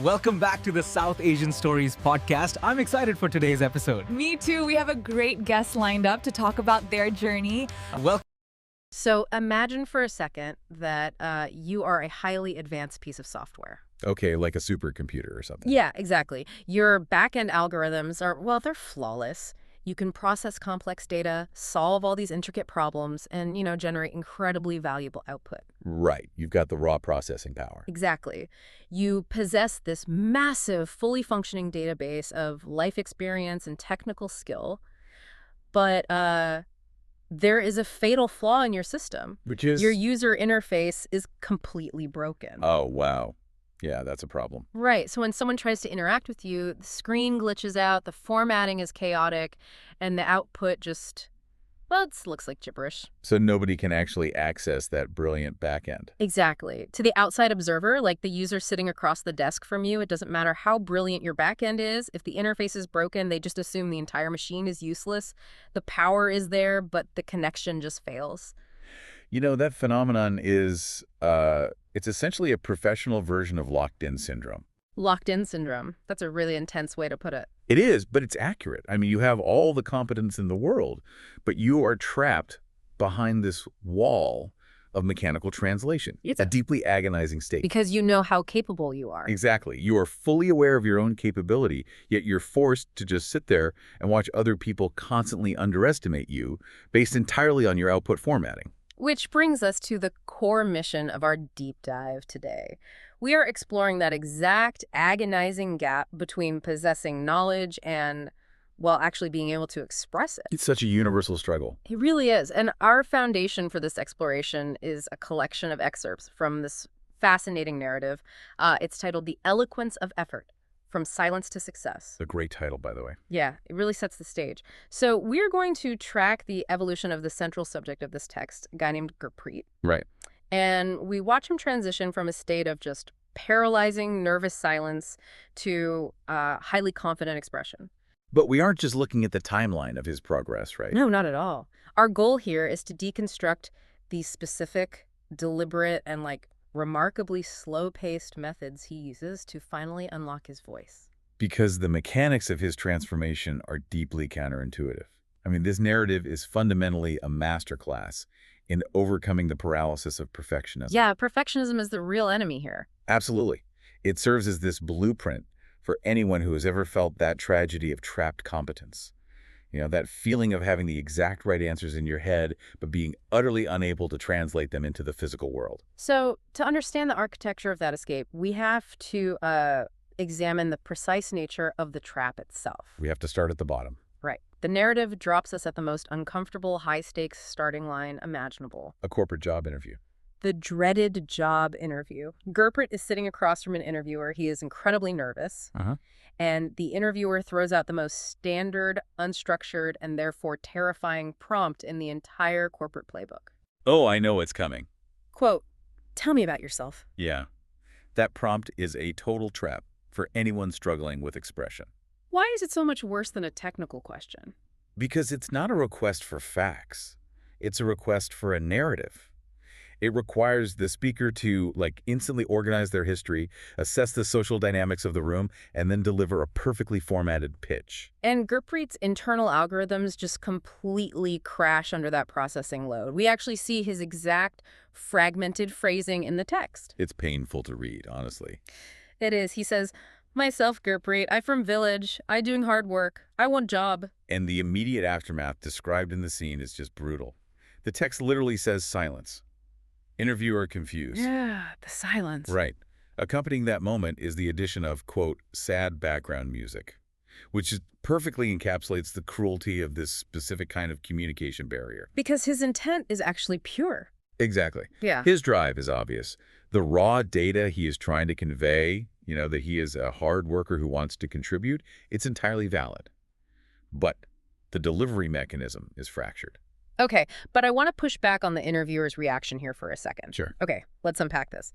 Welcome back to the South Asian Stories podcast. I'm excited for today's episode. Me too. We have a great guest lined up to talk about their journey. Welcome. So imagine for a second that you are a highly advanced piece of software. Okay, like a supercomputer or something. Yeah, exactly. Your back-end algorithms are, well, they're flawless. You can process complex data, solve all these intricate problems, and, generate incredibly valuable output. Right. You've got the raw processing power. Exactly. You possess this massive, fully functioning database of life experience and technical skill, but there is a fatal flaw in your system. Which is? Your user interface is completely broken. Oh, wow. Yeah, that's a problem. Right. So when someone tries to interact with you, the screen glitches out, the formatting is chaotic, and the output just, well, it looks like gibberish. So nobody can actually access that brilliant backend. Exactly. To the outside observer, like the user sitting across the desk from you, it doesn't matter how brilliant your backend is. If the interface is broken, they just assume the entire machine is useless. The power is there, but the connection just fails. That phenomenon is, it's essentially a professional version of locked-in syndrome. Locked-in syndrome. That's a really intense way to put it. It is, but it's accurate. I mean, you have all the competence in the world, but you are trapped behind this wall of mechanical translation. It's a deeply agonizing state. Because you know how capable you are. Exactly. You are fully aware of your own capability, yet you're forced to just sit there and watch other people constantly underestimate you based entirely on your output formatting. Which brings us to the core mission of our deep dive today. We are exploring that exact agonizing gap between possessing knowledge and, well, actually being able to express it. It's such a universal struggle. It really is. And our foundation for this exploration is a collection of excerpts from this fascinating narrative. It's titled The Eloquence of Effort: From Silence to Success. A great title, by the way. Yeah, it really sets the stage. So we're going to track the evolution of the central subject of this text, a guy named Gurpreet. Right. And we watch him transition from a state of just paralyzing, nervous silence to highly confident expression. But we aren't just looking at the timeline of his progress, right? No, not at all. Our goal here is to deconstruct these specific, deliberate, and remarkably slow-paced methods he uses to finally unlock his voice. Because the mechanics of his transformation are deeply counterintuitive. I mean, this narrative is fundamentally a masterclass in overcoming the paralysis of perfectionism. Yeah, perfectionism is the real enemy here. Absolutely. It serves as this blueprint for anyone who has ever felt that tragedy of trapped competence. That feeling of having the exact right answers in your head, but being utterly unable to translate them into the physical world. So to understand the architecture of that escape, we have to examine the precise nature of the trap itself. We have to start at the bottom. Right. The narrative drops us at the most uncomfortable, high-stakes starting line imaginable. A corporate job interview. The dreaded job interview. Gurpreet is sitting across from an interviewer. He is incredibly nervous. And the interviewer throws out the most standard, unstructured, and therefore terrifying prompt in the entire corporate playbook. Oh, I know what's coming. Quote, "Tell me about yourself." Yeah. That prompt is a total trap for anyone struggling with expression. Why is it so much worse than a technical question? Because it's not a request for facts. It's a request for a narrative. It requires the speaker to instantly organize their history, assess the social dynamics of the room, and then deliver a perfectly formatted pitch. And Gurpreet's internal algorithms just completely crash under that processing load. We actually see his exact fragmented phrasing in the text. It's painful to read, honestly. It is. He says, "Myself, Gurpreet, I from village. I doing hard work. I want job." And the immediate aftermath described in the scene is just brutal. The text literally says silence. Interviewer confused. Yeah, the silence. Right. Accompanying that moment is the addition of, quote, sad background music, which perfectly encapsulates the cruelty of this specific kind of communication barrier. Because his intent is actually pure. Exactly. Yeah. His drive is obvious. The raw data he is trying to convey, that he is a hard worker who wants to contribute, it's entirely valid. But the delivery mechanism is fractured. Okay, but I want to push back on the interviewer's reaction here for a second. Sure. Okay, let's unpack this.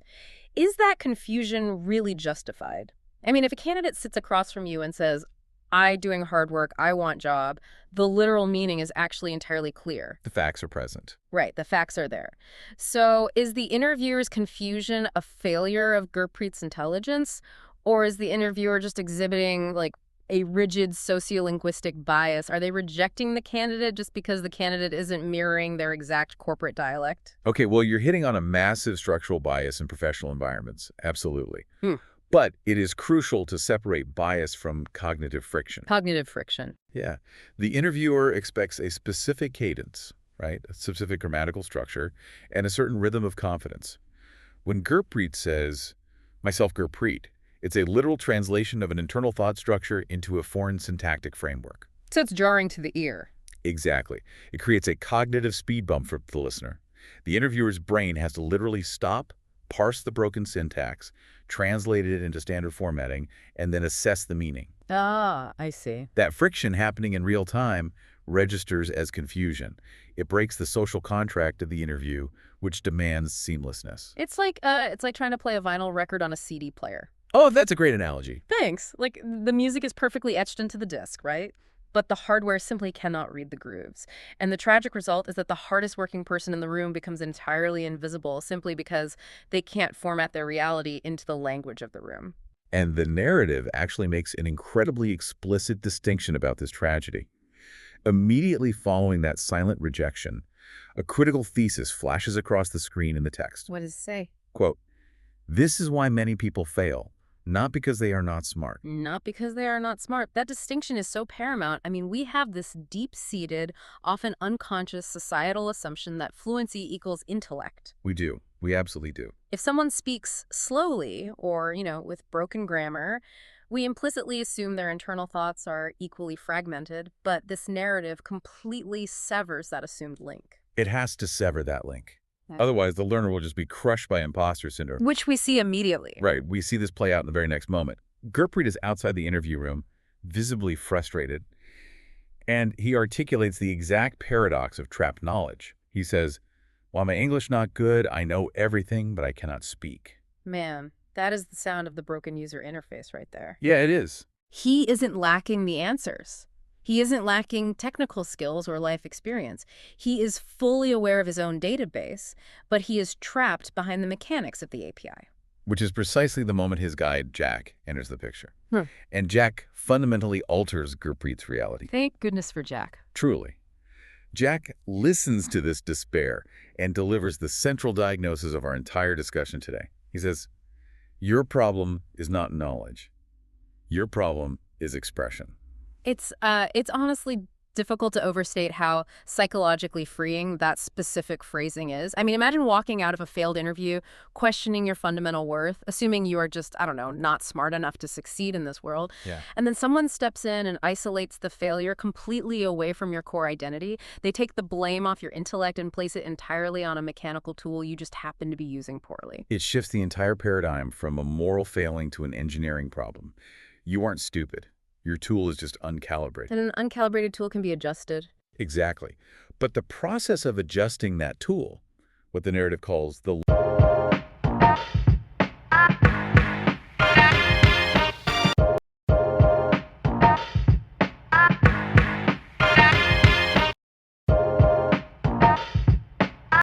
Is that confusion really justified? I mean, if a candidate sits across from you and says, "I doing hard work, I want job," the literal meaning is actually entirely clear. The facts are present. Right, the facts are there. So is the interviewer's confusion a failure of Gurpreet's intelligence, Or is the interviewer just exhibiting, like, a rigid sociolinguistic bias? Are they rejecting the candidate just because the candidate isn't mirroring their exact corporate dialect? Okay, well, you're hitting on a massive structural bias in professional environments. Absolutely. Hmm. But it is crucial to separate bias from cognitive friction. Cognitive friction. Yeah. The interviewer expects a specific cadence, right? A specific grammatical structure, and a certain rhythm of confidence. When Gurpreet says, myself Gurpreet, it's a literal translation of an internal thought structure into a foreign syntactic framework. So it's jarring to the ear. Exactly. It creates a cognitive speed bump for the listener. The interviewer's brain has to literally stop, parse the broken syntax, translate it into standard formatting, and then assess the meaning. Ah, I see. That friction happening in real time registers as confusion. It breaks the social contract of the interview, which demands seamlessness. It's like trying to play a vinyl record on a CD player. Oh, that's a great analogy. Thanks. Like, the music is perfectly etched into the disc, right? But the hardware simply cannot read the grooves. And the tragic result is that the hardest working person in the room becomes entirely invisible simply because they can't format their reality into the language of the room. And the narrative actually makes an incredibly explicit distinction about this tragedy. Immediately following that silent rejection, a critical thesis flashes across the screen in the text. What does it say? Quote, "This is why many people fail, not because they are not smart." Not because they are not smart. That distinction is so paramount. I mean, we have this deep-seated, often unconscious societal assumption that fluency equals intellect. We do. We absolutely do. If someone speaks slowly or, with broken grammar, we implicitly assume their internal thoughts are equally fragmented, but this narrative completely severs that assumed link. It has to sever that link. Otherwise, the learner will just be crushed by imposter syndrome. Which we see immediately. Right. We see this play out in the very next moment. Gurpreet is outside the interview room, visibly frustrated, and he articulates the exact paradox of trapped knowledge. He says, "While my English not good, I know everything, but I cannot speak." Man, that is the sound of the broken user interface right there. Yeah, it is. He isn't lacking the answers. He isn't lacking technical skills or life experience. He is fully aware of his own database, but he is trapped behind the mechanics of the API. Which is precisely the moment his guide, Jack, enters the picture. Hmm. And Jack fundamentally alters Gurpreet's reality. Thank goodness for Jack. Truly. Jack listens to this despair and delivers the central diagnosis of our entire discussion today. He says, "Your problem is not knowledge. Your problem is expression." It's honestly difficult to overstate how psychologically freeing that specific phrasing is. I mean, imagine walking out of a failed interview, questioning your fundamental worth, assuming you are just, I don't know, not smart enough to succeed in this world. Yeah. And then someone steps in and isolates the failure completely away from your core identity. They take the blame off your intellect and place it entirely on a mechanical tool you just happen to be using poorly. It shifts the entire paradigm from a moral failing to an engineering problem. You aren't stupid. Your tool is just uncalibrated. And an uncalibrated tool can be adjusted. Exactly. But the process of adjusting that tool, what the narrative calls the